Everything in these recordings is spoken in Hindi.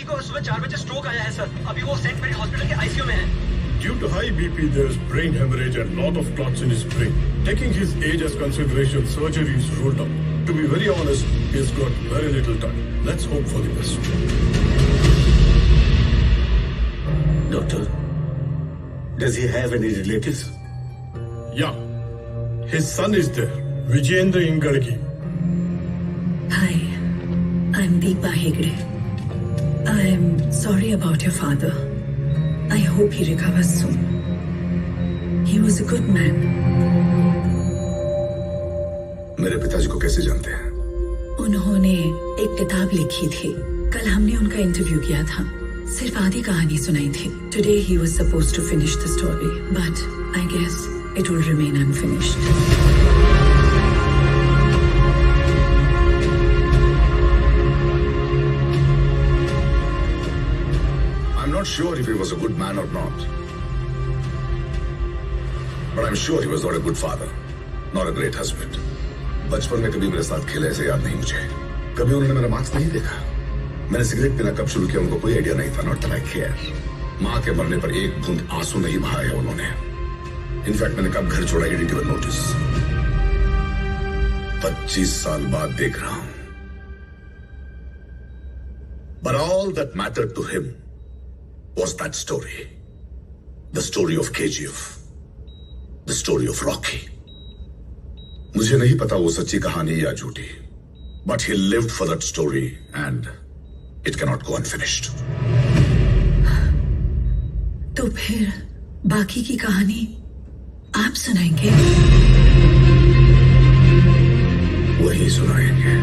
को सुबह 4 बजे स्ट्रोक आया है सर। अभी वो सेंट मेरी हॉस्पिटल के आईसीयू में है। Due to high BP, there is brain hemorrhage and lot of clots in his brain. Taking his age as consideration, surgery is ruled out. To be very honest, he's got very little time. Let's hope for the best. Doctor, does he have any relatives? Yeah, his son is there, Vijayendra Ingadgi. Hi, I'm Deepa Hegde. I'm sorry about your father. I hope he recovers soon. He was a good man. मेरे पिताजी को कैसे जानते हैं? उन्होंने एक किताब लिखी थी। कल हमने उनका इंटरव्यू किया था। सिर्फ आधी कहानी सुनाई थी। Today he was supposed to finish the story, but I guess it will remain unfinished. I'm not sure if he was a good man or not. But I'm sure he was not a good father, not a great husband. बचपन में कभी मेरे साथ खेले ऐसे याद नहीं मुझे। कभी उन्होंने मेरा मार्क्स नहीं देखा। मैंने सिगरेट पीना कब शुरू किया उनको कोई आइडिया नहीं था। Not that I care. माँ के मरने पर एक बूंद आंसू नहीं बहाया उन्होंने। इनफैक्ट मैंने कब घर छोड़ा, ही डिडंट इवन नोटिस। 25 साल बाद देख रहा हूं। But all that mattered to him was that story. The story of KGF. The story of Rocky. मुझे नहीं पता वो सच्ची कहानी या झूठी, but he lived for that story and it cannot go unfinished. तो फिर बाकी की कहानी आप सुनाएंगे? वही सुनाएंगे।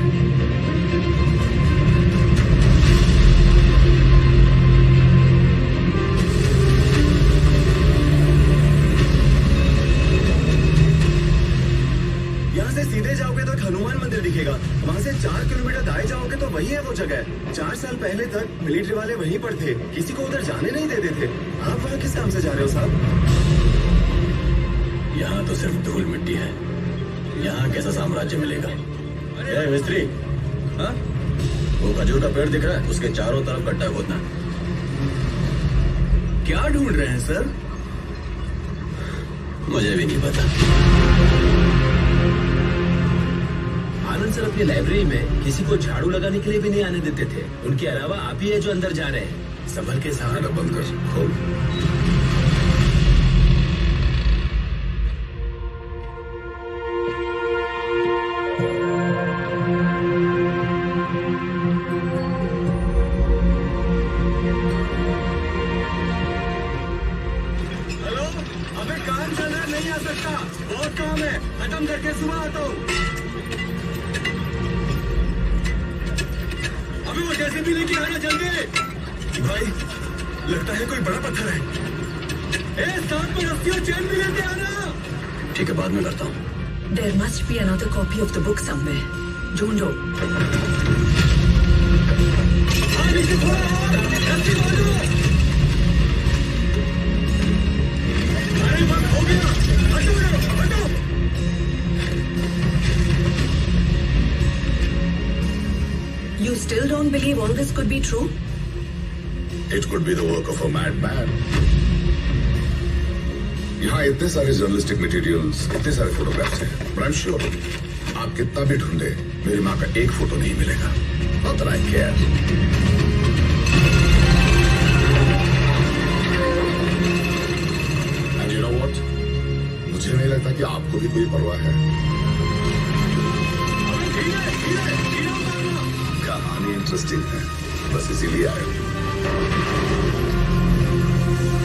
यहाँ से सीधे जाओगे तो एक हनुमान मंदिर दिखेगा। वहाँ से 4 किलोमीटर दाएं जाओगे तो वही है वो जगह। 4 साल पहले तक मिलिट्री वाले वहीं पर थे, किसी को उधर जाने नहीं देते थे। आप वहाँ किस काम से जा रहे हो साहब? यहाँ तो सिर्फ धूल मिट्टी है, यहाँ कैसा साम्राज्य मिलेगा? अरे मिस्त्री, हाँ? वो खजूर का पेड़ दिख रहा है, उसके चारों तरफ गड्ढा खोदना। क्या ढूंढ रहे हैं सर? मुझे भी नहीं पता। आनंद सर अपनी लाइब्रेरी में किसी को झाड़ू लगाने के लिए भी नहीं आने देते थे। उनके अलावा आप ही है जो अंदर जा रहे हैं। संभल के साथ बंद कर, खोल। हेलो, अबे काम चल रहा है, नहीं आ सकता। बहुत काम है, खत्म करके सुबह आता हूँ। अभी वो जैसे भी लेके आना जल्दी। भाई, लगता है कोई बड़ा पत्थर है। साथ में रस्सी और चैन भी लेके आना। ठीक है, बाद में करता हूँ। There must be another copy of the book somewhere. ढूंढो। नीचे थोड़ा और, रस्सी बांधो। अरे बस हो गया, हटो हटो। You still don't believe all this could be true? It could be the work of a madman. यहाँ इतने सारे जर्नलिस्टिक मटेरियल्स, इतने सारे फोटोग्राफ्स हैं, but I'm sure आप कितना भी ढूंढे, मेरी माँ का एक फोटो नहीं मिलेगा। Not that I care. And you know what? मुझे नहीं लगता कि आपको भी कोई परवाह है। कहानी इंटरेस्टिंग है, बस इसीलिए आए।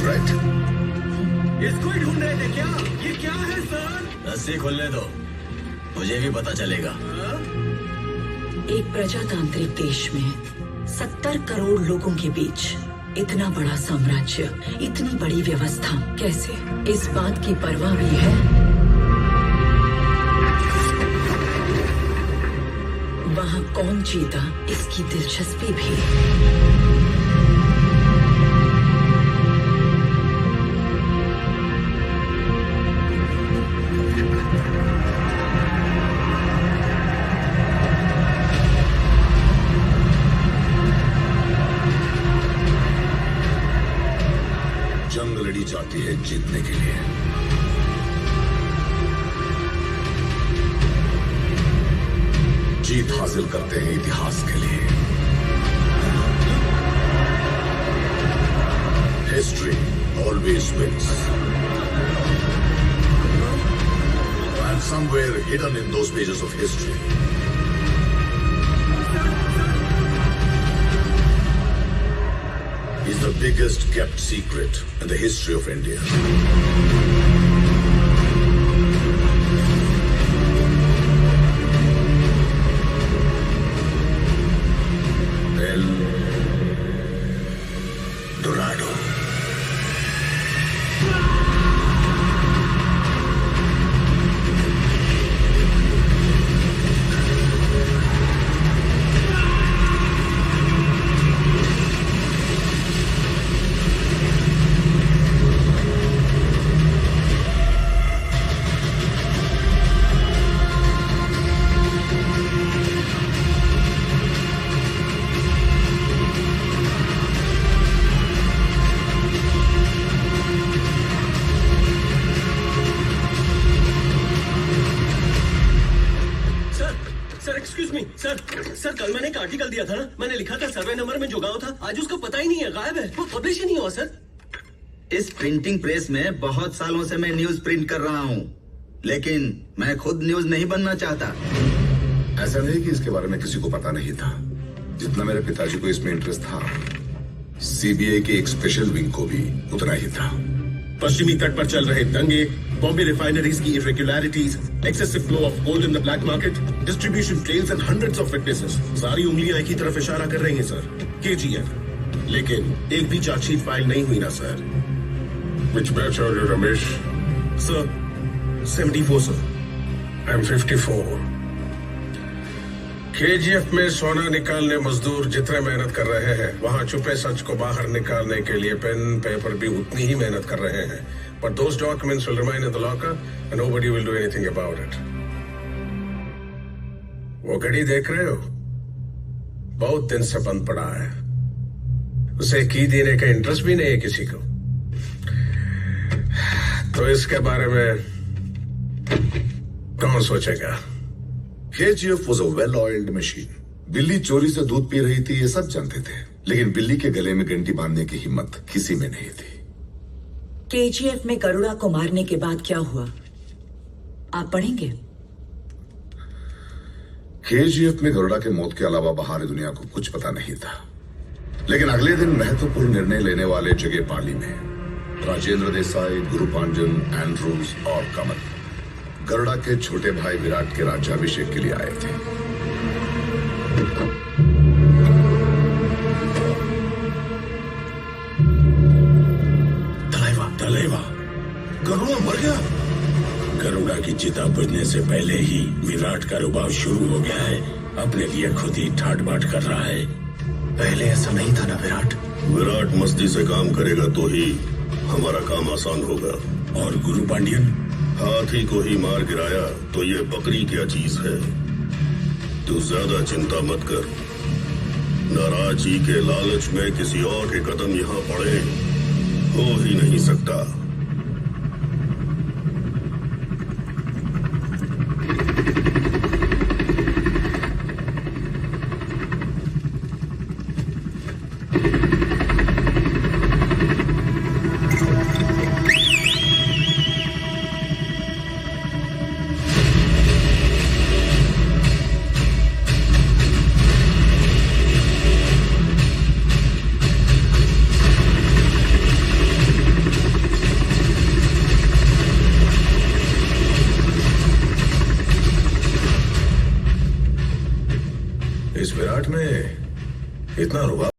राइट? इसको ही ढूंढ रहे थे क्या? ये क्या है सर? रस्सी खोलने दो, मुझे भी पता चलेगा। एक प्रजातांत्रिक देश में 70 करोड़ लोगों के बीच इतना बड़ा साम्राज्य, इतनी बड़ी व्यवस्था, कैसे? इस बात की परवाह भी है? वहाँ कौन जीता, इसकी दिलचस्पी भी। जीतने के लिए। जीत हासिल करते हैं इतिहास के लिए। History always wins. And somewhere hidden in those pages of history is the biggest kept secret in the history of India. El Dorado. Excuse me sir कल मैंने एक आर्टिकल दिया था ना, मैंने लिखा था सर्वे नंबर में जो गांव था आज उसका पता ही नहीं है, गायब है, वो पब्लिश ही नहीं हुआ सर। इस प्रिंटिंग प्रेस में बहुत सालों से मैं न्यूज प्रिंट कर रहा हूँ, लेकिन मैं खुद न्यूज नहीं बनना चाहता। ऐसा नहीं कि इसके बारे में किसी को पता नहीं था। जितना मेरे पिताजी को इसमें इंटरेस्ट था, सीबीआई के एक स्पेशल विंग को भी उतना ही था। पश्चिमी तट पर चल रहे दंगे, बॉम्बे रिफाइनरीज की irregularities, excessive flow of gold in the black market, distribution trails and hundreds of witnesses, सारी उंगलियां एक ही तरफ इशारा कर रही हैं सर, केजीएफ। लेकिन एक भी चार्जशीट फाइल नहीं हुई ना sir. Which batch are you, Ramesh? Sir 74 sir. I'm 54. KGF में सोना निकालने मजदूर जितने मेहनत कर रहे हैं, वहां छुपे सच को बाहर निकालने के लिए पेन पेपर भी उतनी ही मेहनत कर रहे हैं। But those documents will remain in the locker and nobody will do anything about it. वो घड़ी देख रहे हो? बहुत दिन से बंद पड़ा है। उसे की देने का इंटरेस्ट भी नहीं है किसी को। तो इसके बारे में कौन सोचेगा? KGF was a well-oiled machine. बिल्ली चोरी से दूध पी रही थी, ये सब जानते थे, लेकिन बिल्ली के गले में घंटी बांधने की हिम्मत किसी में नहीं थी। केजीएफ में गरुड़ा को मारने के बाद क्या हुआ, आप पढ़ेंगे? KGF में गरुड़ा के मौत के अलावा बाहरी दुनिया को कुछ पता नहीं था। लेकिन अगले दिन महत्वपूर्ण निर्णय लेने वाले जगह पाली में राजेंद्र देसाई, गुरुपांजन, एंड्रूज और कमल गरुड़ा के छोटे भाई विराट के राज्याभिषेक के लिए आए थे। तलेवा, गरुड़ा मर गया। गरुड़ा की चिता बुझने से पहले ही विराट का रुबाब शुरू हो गया है, अपने लिए खुद ही ठाट बाट कर रहा है। पहले ऐसा नहीं था ना विराट। विराट मस्ती से काम करेगा तो ही हमारा काम आसान होगा। और गुरु पांडियन, हाथी को ही मार गिराया तो ये बकरी क्या चीज है। तू ज्यादा चिंता मत कर। नाराजी के लालच में किसी और के कदम यहाँ पड़े हो ही नहीं सकता। इस विराट में इतना रुबाब